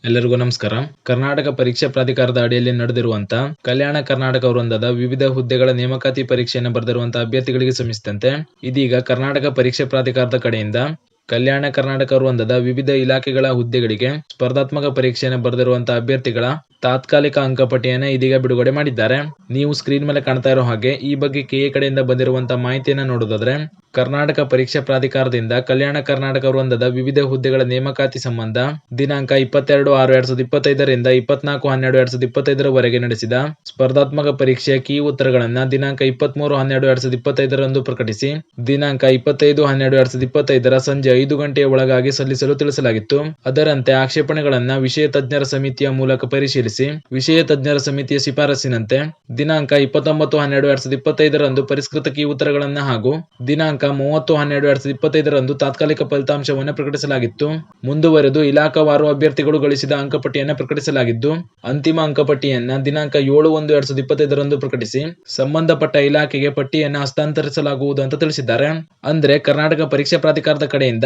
ಎಲ್ಲರಿಗೂ ನಮಸ್ಕಾರ. ಕರ್ನಾಟಕ ಪರೀಕ್ಷಾ ಪ್ರಾಧಿಕಾರದ ಅಡಿಯಲ್ಲಿ ನಡೆದಿರುವಂತಹ ಕಲ್ಯಾಣ ಕರ್ನಾಟಕ ವೃಂದದ ವಿವಿಧ ಹುದ್ದೆಗಳ ನೇಮಕಾತಿ ಪರೀಕ್ಷೆಯನ್ನು ಬರೆದಿರುವಂತಹ ಅಭ್ಯರ್ಥಿಗಳಿಗೆ ಸಂಬಂಧಿಸಿದಂತೆ ಇದೀಗ ಕರ್ನಾಟಕ ಪರೀಕ್ಷಾ ಪ್ರಾಧಿಕಾರದ ಕಡೆಯಿಂದ ಕಲ್ಯಾಣ ಕರ್ನಾಟಕ ವೃಂದದ ವಿವಿಧ ಇಲಾಖೆಗಳ ಹುದ್ದೆಗಳಿಗೆ ಸ್ಪರ್ಧಾತ್ಮಕ ಪರೀಕ್ಷೆಯನ್ನು ಬರೆದಿರುವಂತಹ ಅಭ್ಯರ್ಥಿಗಳ ತಾತ್ಕಾಲಿಕ ಅಂಕಪಟ್ಟಿಯನ್ನು ಇದೀಗ ಬಿಡುಗಡೆ ಮಾಡಿದ್ದಾರೆ. ನೀವು ಸ್ಕ್ರೀನ್ ಮೇಲೆ ಕಾಣ್ತಾ ಇರೋ ಹಾಗೆ ಈ ಬಗ್ಗೆ ಕೆಎ ಕಡೆಯಿಂದ ಬಂದಿರುವಂತಹ ಮಾಹಿತಿಯನ್ನು ನೋಡೋದಾದ್ರೆ, ಕರ್ನಾಟಕ ಪರೀಕ್ಷಾ ಪ್ರಾಧಿಕಾರದಿಂದ ಕಲ್ಯಾಣ ಕರ್ನಾಟಕ ವೃಂದದ ವಿವಿಧ ಹುದ್ದೆಗಳ ನೇಮಕಾತಿ ಸಂಬಂಧ ದಿನಾಂಕ 22/6/2025 ರಿಂದ 24/12/2025 ನಡೆಸಿದ ಸ್ಪರ್ಧಾತ್ಮಕ ಪರೀಕ್ಷೆಯ ಕೀ ಉತ್ತರಗಳನ್ನು ದಿನಾಂಕ 23/12/2025 ರಂದು ಪ್ರಕಟಿಸಿ ದಿನಾಂಕ 25/12/2025 ಸಂಜೆ 5 ಗಂಟೆಯ ಒಳಗಾಗಿ ಸಲ್ಲಿಸಲು ತಿಳಿಸಲಾಗಿತ್ತು. ಅದರಂತೆ ಆಕ್ಷೇಪಣೆಗಳನ್ನು ವಿಷಯ ತಜ್ಞರ ಸಮಿತಿಯ ಮೂಲಕ ಪರಿಶೀಲಿಸಿ ವಿಷಯ ತಜ್ಞರ ಸಮಿತಿಯ ಶಿಫಾರಸಿನಂತೆ ದಿನಾಂಕ 29/12/2025 ರಂದು ಪರಿಷ್ಕೃತ ಕೀ ಉತ್ತರಗಳನ್ನು ಹಾಗೂ ದಿನಾಂಕ 30/12/2025 ರಂದು ತಾತ್ಕಾಲಿಕ ಫಲಿತಾಂಶವನ್ನು ಪ್ರಕಟಿಸಲಾಗಿತ್ತು. ಮುಂದುವರೆದು ಇಲಾಖಾವಾರು ಅಭ್ಯರ್ಥಿಗಳು ಗಳಿಸಿದ ಅಂಕಪಟ್ಟಿಯನ್ನು ಪ್ರಕಟಿಸಲಾಗಿದ್ದು, ಅಂತಿಮ ಅಂಕಪಟ್ಟಿಯನ್ನ ದಿನಾಂಕ 7/1/2025 ರಂದು ಪ್ರಕಟಿಸಿ ಸಂಬಂಧಪಟ್ಟ ಇಲಾಖೆಗೆ ಪಟ್ಟಿಯನ್ನು ಹಸ್ತಾಂತರಿಸಲಾಗುವುದು ಅಂತ ತಿಳಿಸಿದ್ದಾರೆ. ಅಂದ್ರೆ ಕರ್ನಾಟಕ ಪರೀಕ್ಷಾ ಪ್ರಾಧಿಕಾರದ ಕಡೆಯಿಂದ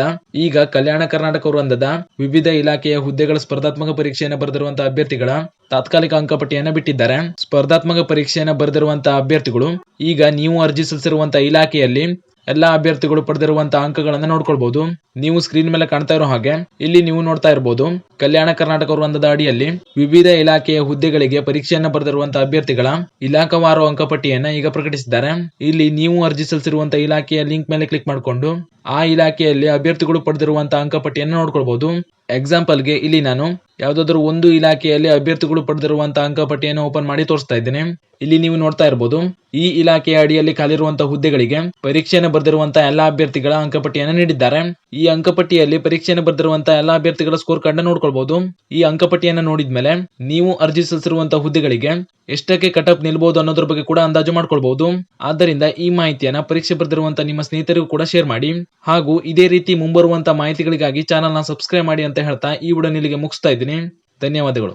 ಈಗ ಕಲ್ಯಾಣ ಕರ್ನಾಟಕ ವೃಂದದ ವಿವಿಧ ಇಲಾಖೆಯ ಹುದ್ದೆಗಳ ಸ್ಪರ್ಧಾತ್ಮಕ ಪರೀಕ್ಷೆಯನ್ನು ಬರೆದಿರುವಂತಹ ಅಭ್ಯರ್ಥಿಗಳ ತಾತ್ಕಾಲಿಕ ಅಂಕಪಟ್ಟಿಯನ್ನು ಬಿಟ್ಟಿದ್ದಾರೆ. ಸ್ಪರ್ಧಾತ್ಮಕ ಪರೀಕ್ಷೆಯನ್ನು ಬರೆದಿರುವಂತಹ ಅಭ್ಯರ್ಥಿಗಳು ಈಗ ನೀವು ಅರ್ಜಿ ಸಲ್ಲಿಸಿರುವಂತಹ ಇಲಾಖೆಯಲ್ಲಿ ಎಲ್ಲಾ ಅಭ್ಯರ್ಥಿಗಳು ಪಡೆದಿರುವಂತಹ ಅಂಕಗಳನ್ನು ನೋಡ್ಕೊಳ್ಬಹುದು. ನೀವು ಸ್ಕ್ರೀನ್ ಮೇಲೆ ಕಾಣ್ತಾ ಇರೋ ಹಾಗೆ ಇಲ್ಲಿ ನೀವು ನೋಡ್ತಾ ಇರಬಹುದು, ಕಲ್ಯಾಣ ಕರ್ನಾಟಕ ವೃಂದದ ಅಡಿಯಲ್ಲಿ ವಿವಿಧ ಇಲಾಖೆಯ ಹುದ್ದೆಗಳಿಗೆ ಪರೀಕ್ಷೆಯನ್ನು ಬರೆದಿರುವಂತಹ ಅಭ್ಯರ್ಥಿಗಳ ಇಲಾಖಾವಾರು ಅಂಕಪಟ್ಟಿಯನ್ನು ಈಗ ಪ್ರಕಟಿಸಿದ್ದಾರೆ. ಇಲ್ಲಿ ನೀವು ಅರ್ಜಿ ಸಲ್ಲಿಸಿರುವಂತಹ ಇಲಾಖೆಯ ಲಿಂಕ್ ಮೇಲೆ ಕ್ಲಿಕ್ ಮಾಡಿಕೊಂಡು ಆ ಇಲಾಖೆಯಲ್ಲಿ ಅಭ್ಯರ್ಥಿಗಳು ಪಡೆದಿರುವಂತಹ ಅಂಕಪಟ್ಟಿಯನ್ನು ನೋಡ್ಕೊಳ್ಬಹುದು. ಎಕ್ಸಾಂಪಲ್ಗೆ ಇಲ್ಲಿ ನಾನು ಯಾವುದಾದ್ರೂ ಒಂದು ಇಲಾಖೆಯಲ್ಲಿ ಅಭ್ಯರ್ಥಿಗಳು ಪಡೆದಿರುವಂತಹ ಅಂಕಪಟ್ಟಿಯನ್ನು ಓಪನ್ ಮಾಡಿ ತೋರಿಸ್ತಾ ಇದ್ದೇನೆ. ಇಲ್ಲಿ ನೀವು ನೋಡ್ತಾ ಇರಬಹುದು, ಈ ಇಲಾಖೆಯ ಅಡಿಯಲ್ಲಿ ಖಾಲಿರುವಂತಹ ಹುದ್ದೆಗಳಿಗೆ ಪರೀಕ್ಷೆಯನ್ನು ಬರೆದಿರುವಂತಹ ಎಲ್ಲಾ ಅಭ್ಯರ್ಥಿಗಳ ಅಂಕಪಟ್ಟಿಯನ್ನು ನೀಡಿದ್ದಾರೆ. ಈ ಅಂಕಪಟ್ಟಿಯಲ್ಲಿ ಪರೀಕ್ಷೆಯನ್ನು ಬರೆದಿರುವಂತಹ ಎಲ್ಲಾ ಅಭ್ಯರ್ಥಿಗಳ ಸ್ಕೋರ್ ಕಾರ್ಡ್ ನೋಡ್ಕೊಳ್ಬಹುದು. ಈ ಅಂಕಪಟ್ಟಿಯನ್ನು ನೋಡಿದ್ಮೇಲೆ ನೀವು ಅರ್ಜಿ ಸಲ್ಲಿಸಿರುವಂತಹ ಹುದ್ದೆಗಳಿಗೆ ಎಷ್ಟಕ್ಕೆ ಕಟ್ ಆಫ್ ನಿಲ್ಬಹುದು ಅನ್ನೋದ್ರ ಬಗ್ಗೆ ಕೂಡ ಅಂದಾಜು ಮಾಡ್ಕೊಳ್ಬಹುದು. ಆದ್ದರಿಂದ ಈ ಮಾಹಿತಿಯನ್ನ ಪರೀಕ್ಷೆ ಬರೆದಿರುವಂತಹ ನಿಮ್ಮ ಸ್ನೇಹಿತರಿಗೂ ಕೂಡ ಶೇರ್ ಮಾಡಿ. ಹಾಗೂ ಇದೇ ರೀತಿ ಮುಂಬರುವಂತಹ ಮಾಹಿತಿಗಳಿಗಾಗಿ ಚಾನೆಲ್ನ ಸಬ್ಸ್ಕ್ರೈಬ್ ಮಾಡಿ ಅಂತ ಹೇಳ್ತಾ ಈ ವಿಡಿಯೋ ಇಲ್ಲಿಗೆ ಮುಗಿಸ್ತಾ ಇದ್ದೀನಿ. ಧನ್ಯವಾದಗಳು.